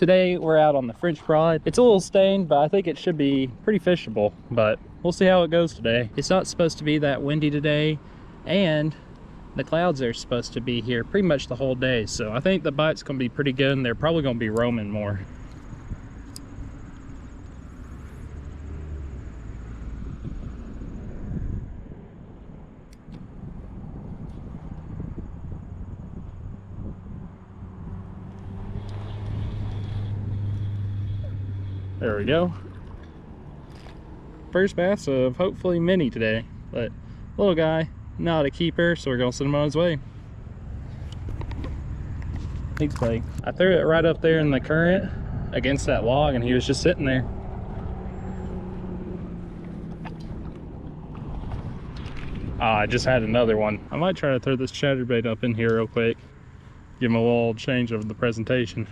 Today we're out on the French Broad. It's a little stained, but I think it should be pretty fishable, but we'll see how it goes today. It's not supposed to be that windy today, and the clouds are supposed to be here pretty much the whole day, so I think the bite's gonna be pretty good, and they're probably gonna be roaming more. There we go. First bass of hopefully many today, but little guy, not a keeper, so we're gonna send him on his way. Thanks, buddy. I threw it right up there in the current against that log, and he was just sitting there. I just had another one. I might try to throw this chatterbait up in here real quick. Give him a little change of the presentation.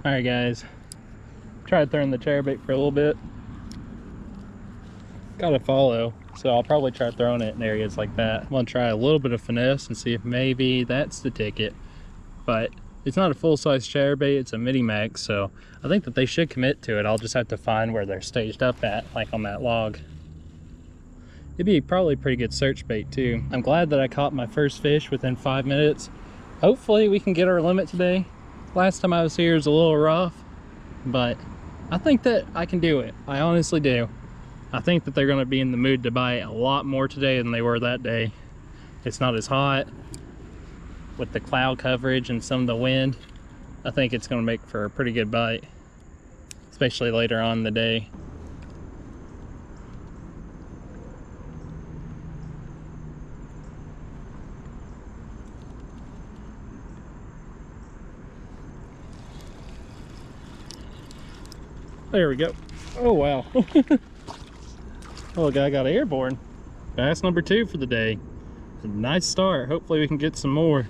Alright guys, tried throwing the chatterbait for a little bit. Got a follow, so I'll probably try throwing it in areas like that. I'm gonna try a little bit of finesse and see if maybe that's the ticket. But it's not a full-size chatterbait, it's a mini max, so I think that they should commit to it. I'll just have to find where they're staged up at, like on that log. It'd be probably a pretty good search bait too. I'm glad that I caught my first fish within 5 minutes. Hopefully we can get our limit today. Last time I was here was a little rough, but I think that I can do it. I honestly do. I think that they're going to be in the mood to bite a lot more today than they were that day. It's not as hot with the cloud coverage and some of the wind. I think it's going to make for a pretty good bite, especially later on in the day. There we go. Oh wow. Little guy got airborne. Bass number 2 for the day. A nice start. Hopefully we can get some more.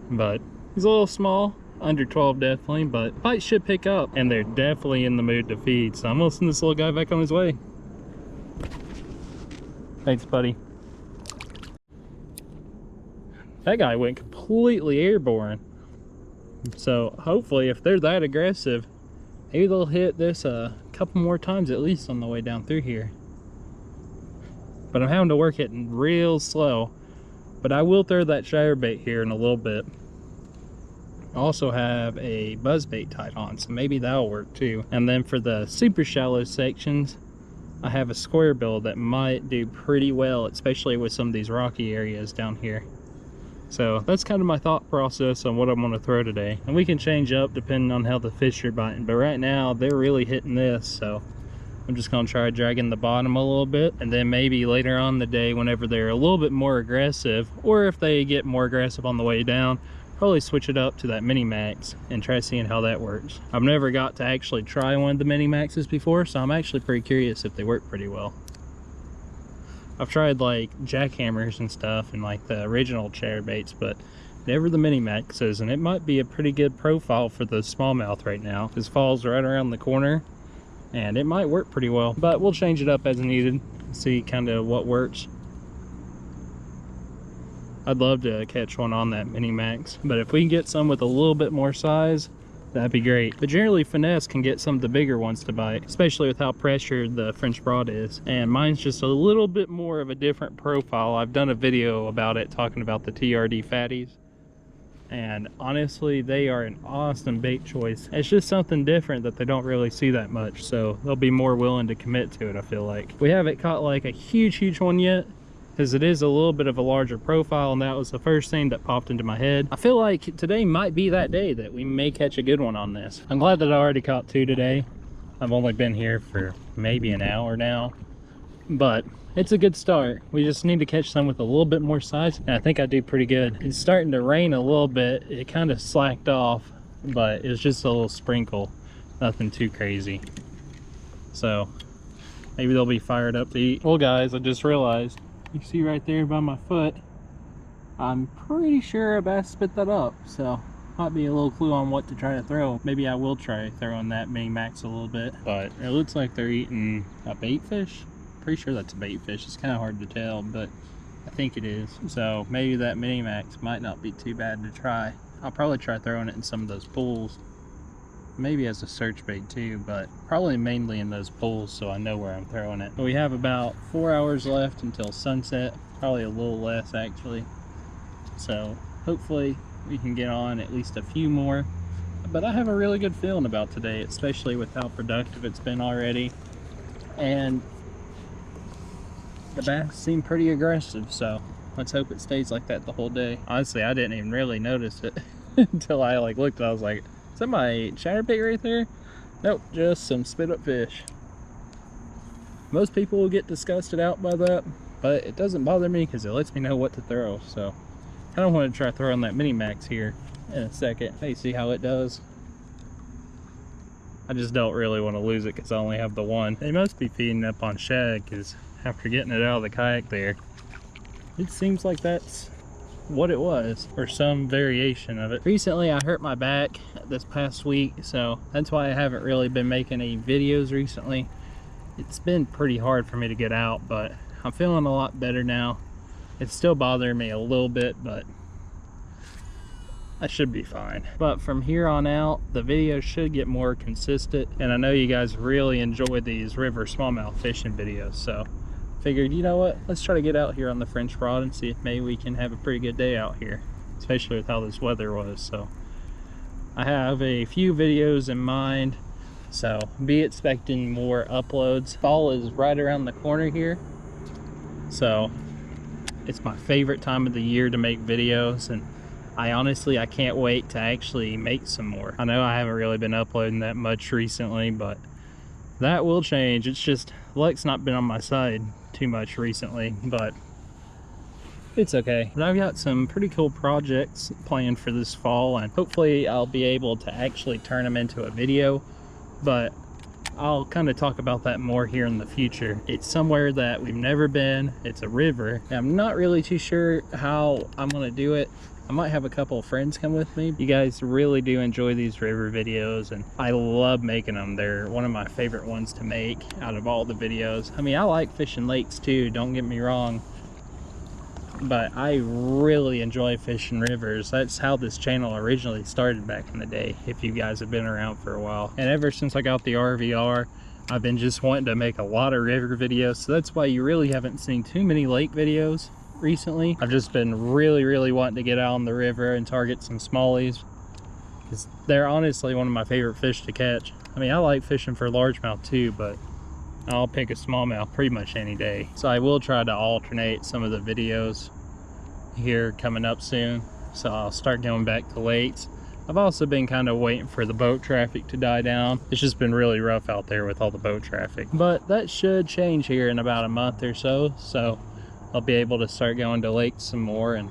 But he's a little small, under 12 definitely, but bites should pick up, and they're definitely in the mood to feed. So I'm gonna send this little guy back on his way. Thanks, buddy. That guy went completely airborne. So hopefully if they're that aggressive, maybe they'll hit this a couple more times at least on the way down through here. But I'm having to work it real slow. But I will throw that chatterbait here in a little bit. I also have a buzzbait tied on, so maybe that'll work too. And then for the super shallow sections, I have a square bill that might do pretty well, especially with some of these rocky areas down here. So that's kind of my thought process on what I'm going to throw today. And we can change up depending on how the fish are biting. But right now, they're really hitting this. So I'm just going to try dragging the bottom a little bit. And then maybe later on in the day, whenever they're a little bit more aggressive, or if they get more aggressive on the way down, probably switch it up to that mini max and try seeing how that works. I've never got to actually try one of the mini maxes before, so I'm actually pretty curious if they work pretty well. I've tried like jackhammers and stuff and like the original chatterbaits, but never the mini maxes, and it might be a pretty good profile for the smallmouth right now. This fall's right around the corner and it might work pretty well, but we'll change it up as needed, see kind of what works. I'd love to catch one on that mini max, but if we can get some with a little bit more size, that'd be great. But generally finesse can get some of the bigger ones to bite, especially with how pressured the French Broad is. And mine's just a little bit more of a different profile. I've done a video about it talking about the TRD fatties, and honestly they are an awesome bait choice. It's just something different that they don't really see that much, so they'll be more willing to commit to it. I feel like we haven't caught like a huge one yet, because it is a little bit of a larger profile, and that was the first thing that popped into my head. I feel like today might be that day that we may catch a good one on this. I'm glad that I already caught 2 today. I've only been here for maybe an hour now, but it's a good start. We just need to catch some with a little bit more size, and I think I do pretty good. It's starting to rain a little bit. It kind of slacked off, but it's just a little sprinkle, nothing too crazy. So maybe they'll be fired up to eat. Well guys, I just realized, you see right there by my foot, I'm pretty sure a bass spit that up, so might be a little clue on what to try to throw. Maybe I will try throwing that mini max a little bit, but it looks like they're eating a bait fish. Pretty sure that's a bait fish. It's kind of hard to tell, but I think it is. So maybe that mini max might not be too bad to try. I'll probably try throwing it in some of those pools. Maybe as a search bait too, but probably mainly in those pools so I know where I'm throwing it. We have about 4 hours left until sunset, probably a little less actually. So hopefully we can get on at least a few more. But I have a really good feeling about today, especially with how productive it's been already. And the bass seem pretty aggressive, so let's hope it stays like that the whole day. Honestly, I didn't even really notice it until I looked. I was like, is that my chatterbait right there? Nope, just some spit up fish. Most people will get disgusted out by that, but it doesn't bother me because it lets me know what to throw. So I don't want to try throwing that mini max here in a second. Hey, see how it does? I just don't really want to lose it because I only have the one. They must be feeding up on shad because after getting it out of the kayak there, it seems like that's what it was, or some variation of it. Recently I hurt my back this past week, so that's why I haven't really been making any videos recently. It's been pretty hard for me to get out, but I'm feeling a lot better now. It's still bothering me a little bit, but I should be fine. But from here on out, the videos should get more consistent, and I know you guys really enjoy these river smallmouth fishing videos, so figured, you know what, let's try to get out here on the French rod and see if maybe we can have a pretty good day out here, especially with how this weather was. So I have a few videos in mind, so be expecting more uploads. Fall is right around the corner here, so it's my favorite time of the year to make videos, and I can't wait to actually make some more. I know I haven't really been uploading that much recently, but that will change. It's just luck's not been on my side too much recently, but it's okay. But I've got some pretty cool projects planned for this fall, and hopefully I'll be able to actually turn them into a video, but I'll kind of talk about that more here in the future. It's somewhere that we've never been. It's a river, and I'm not really too sure how I'm gonna do it. I might have a couple of friends come with me. You guys really do enjoy these river videos, and I love making them. They're one of my favorite ones to make out of all the videos. I mean, I like fishing lakes too, don't get me wrong, but I really enjoy fishing rivers. That's how this channel originally started back in the day, if you guys have been around for a while. And ever since I got the RVR, I've been just wanting to make a lot of river videos, so that's why you really haven't seen too many lake videos recently. I've just been really wanting to get out on the river and target some smallies, because they're honestly one of my favorite fish to catch. I mean, I like fishing for largemouth too, but I'll pick a smallmouth pretty much any day. So I will try to alternate some of the videos here coming up soon. So I'll start going back to lakes. I've also been kind of waiting for the boat traffic to die down. It's just been really rough out there with all the boat traffic, but that should change here in about a month or so. So I'll be able to start going to lakes some more and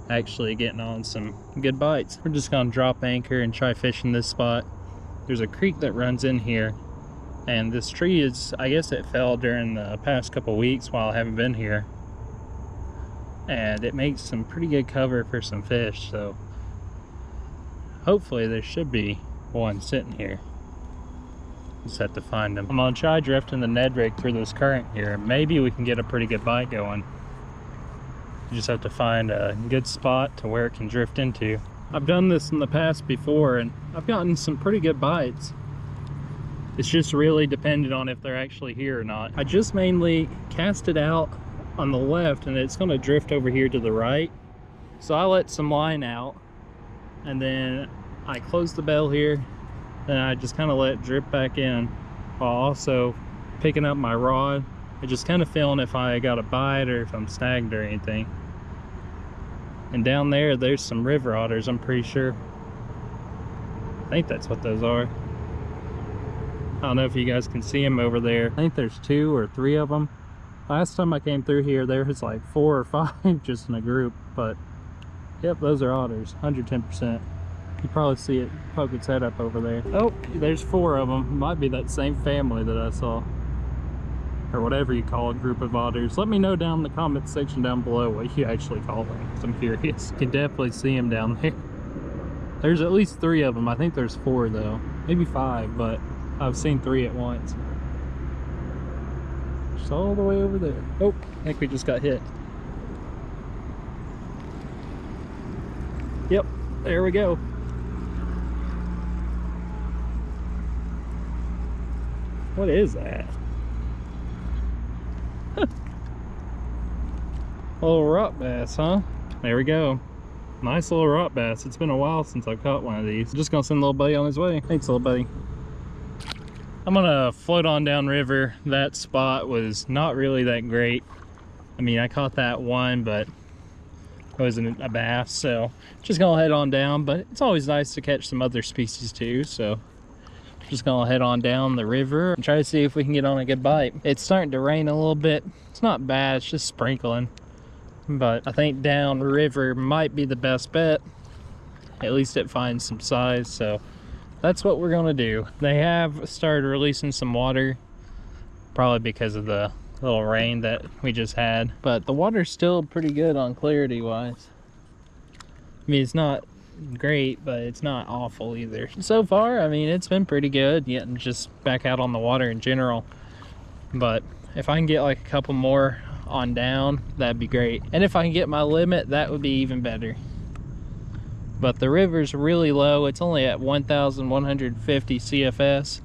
actually getting on some good bites. We're just gonna drop anchor and try fishing this spot. There's a creek that runs in here, and this tree is, I guess it fell during the past couple weeks while I haven't been here, and it makes some pretty good cover for some fish. So hopefully there should be one sitting here. Just have to find them. I'm gonna try drifting the Ned rig through this current here. Maybe we can get a pretty good bite going. You just have to find a good spot to where it can drift into. I've done this in the past before, and I've gotten some pretty good bites. It's just really dependent on if they're actually here or not. I just mainly cast it out on the left, and it's gonna drift over here to the right. So I let some line out, and then I close the bell here, and I just kind of let it drip back in while also picking up my rod and just kind of feeling if I got a bite or if I'm snagged or anything. And down there's some river otters, I'm pretty sure. I think that's what those are. I don't know if you guys can see them over there. I think there's 2 or 3 of them. Last time I came through here, there was like 4 or 5 just in a group, but yep, those are otters, 110%. You probably see it poke its head up over there. Oh, there's 4 of them. It might be that same family that I saw, or whatever you call a group of otters. Let me know down in the comment section down below what you actually call them, because I'm curious. You can definitely see them down there. There's at least 3 of them. I think there's 4 though, maybe 5, but I've seen 3 at once. Just all the way over there. Oh, I think we just got hit. Yep, there we go. What is that? Little rock bass, huh? There we go. Nice little rock bass. It's been a while since I've caught one of these. I'm just gonna send little buddy on his way. Thanks, little buddy. I'm gonna float on down river. That spot was not really that great. I mean, I caught that one, but it wasn't a bass, so just gonna head on down. But it's always nice to catch some other species too, so just gonna head on down the river and try to see if we can get on a good bite. It's starting to rain a little bit. It's not bad, it's just sprinkling. But I think down river might be the best bet. At least it finds some size, so that's what we're gonna do. They have started releasing some water, probably because of the little rain that we just had. But the water's still pretty good on clarity wise. I mean, it's not great, but it's not awful either. So far, I mean, it's been pretty good, getting just back out on the water in general. But if I can get like a couple more on down, that'd be great. And if I can get my limit, that would be even better. But the river's really low. It's only at 1,150 CFS,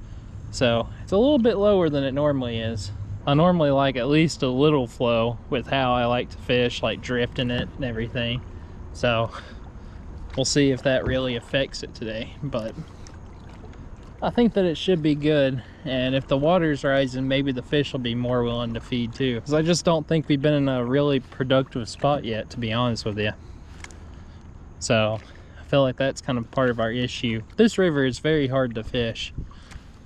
so it's a little bit lower than it normally is. I normally like at least a little flow with how I like to fish, like drifting it and everything. So we'll see if that really affects it today, but I think that it should be good. And if the water's rising, maybe the fish will be more willing to feed too, because I just don't think we've been in a really productive spot yet, to be honest with you. So I feel like that's kind of part of our issue. This river is very hard to fish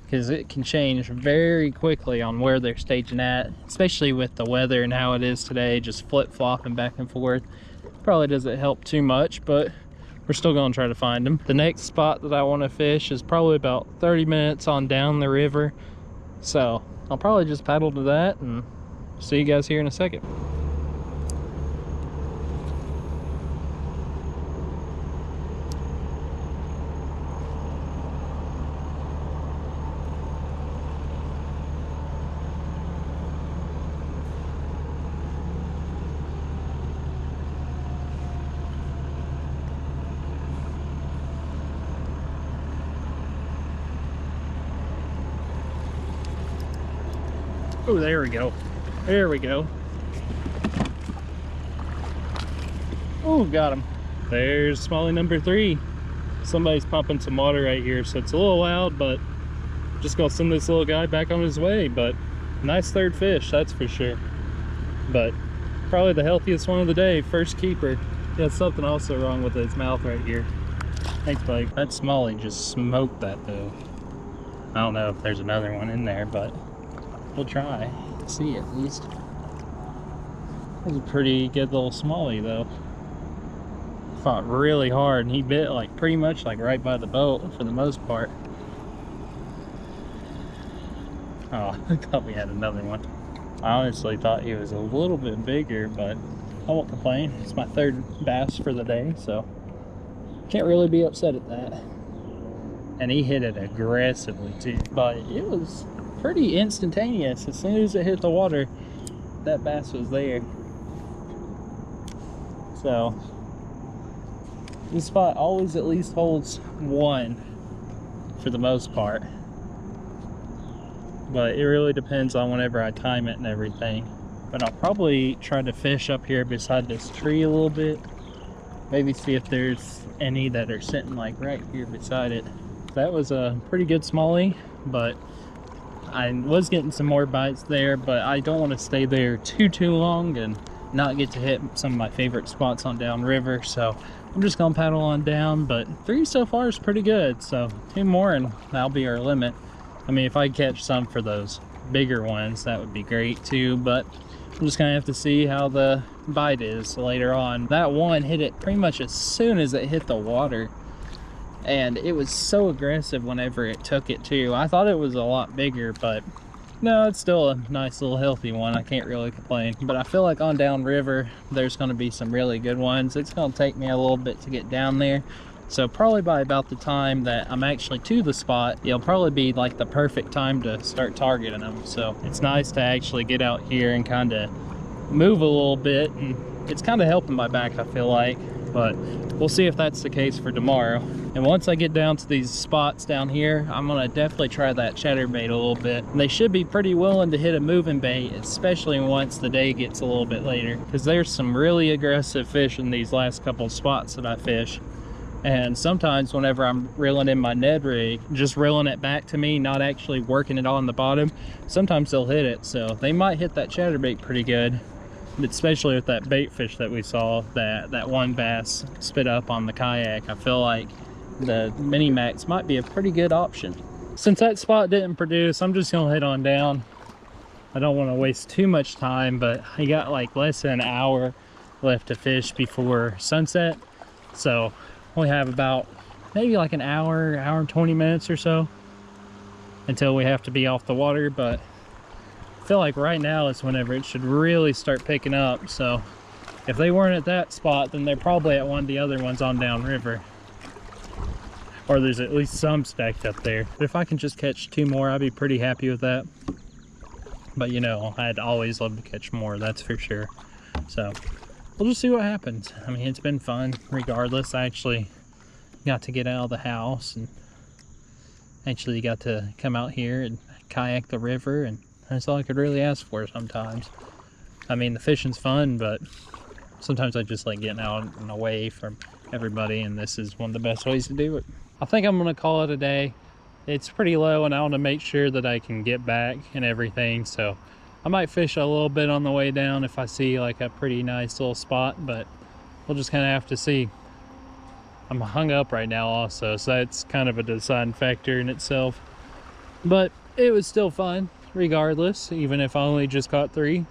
because it can change very quickly on where they're staging at, especially with the weather and how it is today, just flip-flopping back and forth. Probably doesn't help too much, but we're still gonna try to find them. The next spot that I want to fish is probably about 30 minutes on down the river, so I'll probably just paddle to that and see you guys here in a second. Oh, there we go. There we go. Oh, got him. There's smallie number 3. Somebody's pumping some water right here, so it's a little loud, but just gonna send this little guy back on his way. But nice third fish, that's for sure. But probably the healthiest one of the day, first keeper. Got something also wrong with his mouth right here. Thanks, buddy. That smallie just smoked that though. I don't know if there's another one in there, but we'll try. See at least. That was a pretty good little smallie though. Fought really hard and he bit like pretty much like right by the boat for the most part. Oh, I thought we had another one. I honestly thought he was a little bit bigger, but I won't complain. It's my third bass for the day, so can't really be upset at that. And he hit it aggressively too, but it was pretty instantaneous. As soon as it hit the water, that bass was there. So this spot always at least holds one for the most part, but it really depends on whenever I time it and everything. But I'll probably try to fish up here beside this tree a little bit, maybe see if there's any that are sitting like right here beside it. That was a pretty good smallie, but I was getting some more bites there, but I don't want to stay there too long and not get to hit some of my favorite spots on downriver, so I'm just gonna paddle on down. But 3 so far is pretty good, so 2 more and that'll be our limit. I mean, if I catch some for those bigger ones, that would be great too, but I'm just gonna have to see how the bite is later on. That one hit it pretty much as soon as it hit the water, and it was so aggressive whenever it took it too. I thought it was a lot bigger, but no, it's still a nice little healthy one. I can't really complain. But I feel like on downriver there's going to be some really good ones. It's going to take me a little bit to get down there, so probably by about the time that I'm actually to the spot, it'll probably be like the perfect time to start targeting them. So it's nice to actually get out here and kind of move a little bit, and it's kind of helping my back, I feel like. But we'll see if that's the case for tomorrow. And once I get down to these spots down here, I'm gonna definitely try that chatterbait a little bit. And they should be pretty willing to hit a moving bait, especially once the day gets a little bit later, because there's some really aggressive fish in these last couple of spots that I fish. And sometimes whenever I'm reeling in my Ned rig, just reeling it back to me, not actually working it on the bottom, sometimes they'll hit it. So they might hit that chatterbait pretty good, especially with that bait fish that we saw, that one bass spit up on the kayak. I feel like the mini max might be a pretty good option. Since that spot didn't produce, I'm just gonna head on down. I don't want to waste too much time, but I got like less than an hour left to fish before sunset. So we have about maybe like an hour and 20 minutes or so until we have to be off the water. But I feel like right now is whenever it should really start picking up. So if they weren't at that spot, then they're probably at one of the other ones on downriver, or there's at least some stacked up there. But if I can just catch 2 more, I'd be pretty happy with that. But you know, I'd always love to catch more, that's for sure. So we'll just see what happens. I mean, it's been fun regardless. I actually got to get out of the house and actually got to come out here and kayak the river, and that's all I could really ask for sometimes. I mean, the fishing's fun, but sometimes I just like getting out and away from everybody, and this is one of the best ways to do it. I think I'm gonna call it a day. It's pretty low and I want to make sure that I can get back and everything, so I might fish a little bit on the way down if I see like a pretty nice little spot, but we'll just kind of have to see. I'm hung up right now also, so that's kind of a deciding factor in itself. But it was still fun regardless, even if I only just caught 3.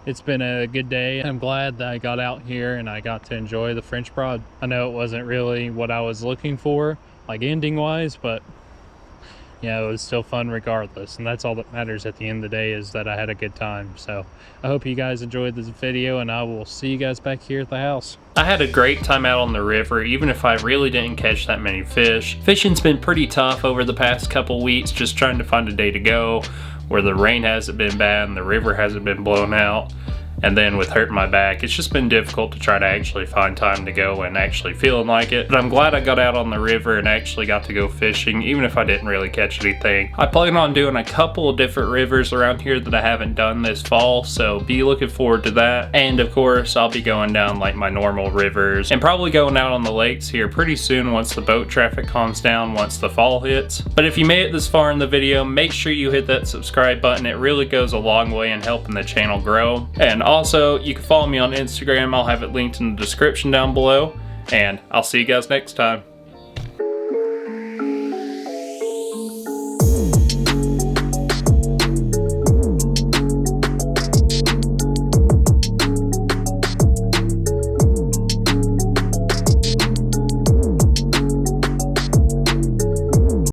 It's been a good day. I'm glad that I got out here and I got to enjoy the French Broad. I know it wasn't really what I was looking for, like ending wise, but yeah, it was still fun regardless, and that's all that matters at the end of the day, is that I had a good time. So I hope you guys enjoyed this video, and I will see you guys back here at the house. I had a great time out on the river, even if I really didn't catch that many fish. Fishing's been pretty tough over the past couple weeks, just trying to find a day to go where the rain hasn't been bad and the river hasn't been blown out. And then with hurting my back, it's just been difficult to try to actually find time to go and actually feeling like it. But I'm glad I got out on the river and actually got to go fishing, even if I didn't really catch anything. I plan on doing a couple of different rivers around here that I haven't done this fall, so be looking forward to that. And of course, I'll be going down like my normal rivers and probably going out on the lakes here pretty soon once the boat traffic calms down, once the fall hits. But if you made it this far in the video, make sure you hit that subscribe button. It really goes a long way in helping the channel grow. And also, you can follow me on Instagram. I'll have it linked in the description down below. And I'll see you guys next time.